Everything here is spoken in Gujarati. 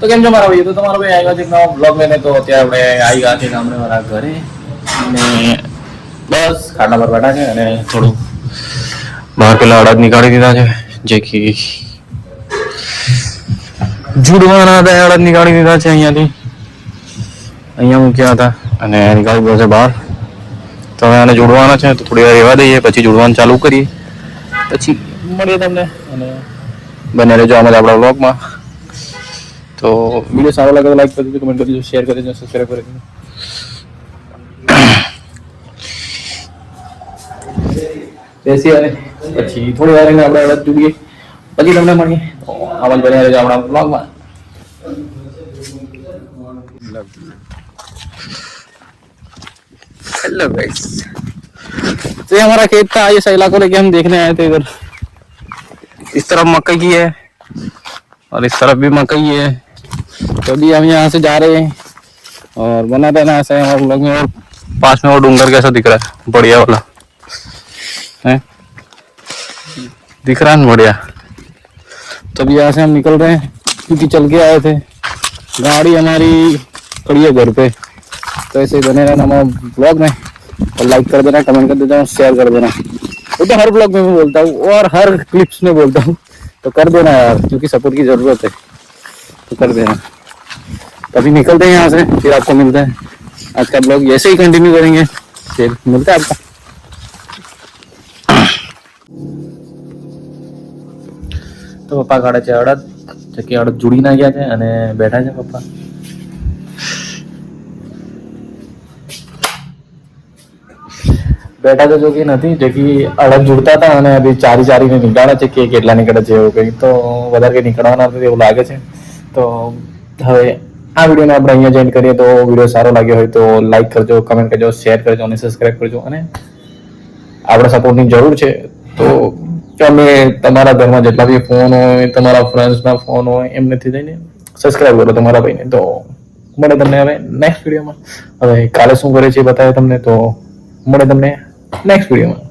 તો કેમ છો મારા ભાઈ? તો તમારો ભાઈ આવ્યા છે નવા બ્લોગ લઈને. તો અત્યારે આપણે આવી ગયા છે ગામડે મારા ઘરે અને બસ ખાટા પર બેઠા છે અને થોડું બહાર પેલા અડદ નીકાળી દીધા છે જે કે જુડવાના હતા. અડદ નીકાળી દીધા છે અહીંયા મૂક્યા હતા અને નીકાળી દીધા છે બહાર. તો હવે આને જોડવાના છે તો થોડી વાર રહેવા દઈએ, પછી જોડવાનું ચાલુ કરીએ, પછી મળીએ તમને અને બને રહેજો આમાં આપણા બ્લોગમાં. તો વિડીયો સારો લાગે તો લાઈક કરી દેજો, કમેન્ટ કરી દેજો, શેર કરી દેજો, સબસ્ક્રાઈબ કરી દેજો. બેસી અને પછી થોડી વાર આપણે અડદ જોડીએ, પછી તમને મળીએ. તો આવા બને રહેજો આપણા બ્લોગમાં. हेलो गाइस, तो ये हमारा खेत था. ये सैला को लेके हम देखने आए थे. इधर इस तरफ मकई की है और इस तरफ भी मकई है. तो अभी हम यहाँ से जा रहे हैं और बनाते हैं ना ऐसे हम लोग में. और पास में वो डूंगर कैसा दिख रहा है, बढ़िया वाला है, दिख रहा है ना बढ़िया. तो अभी यहाँ से हम निकल रहे हैं क्योंकि चल के आए थे. गाड़ी हमारी खड़ी है घर पे. तो ऐसे बने रहना हमारे ब्लॉग में और लाइक कर देना, कमेंट कर देना, शेयर कर देना. वो तो हर ब्लॉग में मैं बोलता हूँ और हर क्लिप्स में बोलता हूँ. तो कर देना यार, क्योंकि सपोर्ट की ज़रूरत है. तो कर देना. तभी निकलते हैं यहाँ से, फिर आपको मिलता है. आज का ब्लॉग ऐसे ही कंटिन्यू करेंगे, फिर मिलता है आपका. तो पप्पा काढ़े છે અડદ, કે અડદ જોડી ના ગયા છે અને બેઠા છે પપ્પા. બેઠા તો જો કે નથી, જે કે અડદ જોડતા હતા અને અભી ચારીને નીકળ્યા છે કે કેટલા નીકળે છે એવું કંઈ. તો વધારે કંઈ નીકળવાના નથી એવું લાગે છે. તો હવે આ વિડીયોને આપણે અહીંયા જોઈન કરીએ. તો વિડીયો સારો લાગ્યો હોય તો લાઈક કરજો, કમેન્ટ કરજો, શેર કરજો અને સબસ્ક્રાઈબ કરજો. અને આપણે સપોર્ટની જરૂર છે. તો તમે તમારા ઘરમાં જેટલા બી ફોન હોય, તમારા ફ્રેન્ડ્સના ફોન હોય, એમનેથી જઈને સબસ્ક્રાઈબ કરો તમારા ભાઈને. તો મળે તમને હવે નેક્સ્ટ વિડીયોમાં. હવે કાલે શું કરે છે બતાવે તમને. તો મળે તમને નેક્સ્ટ વિડીયોમાં.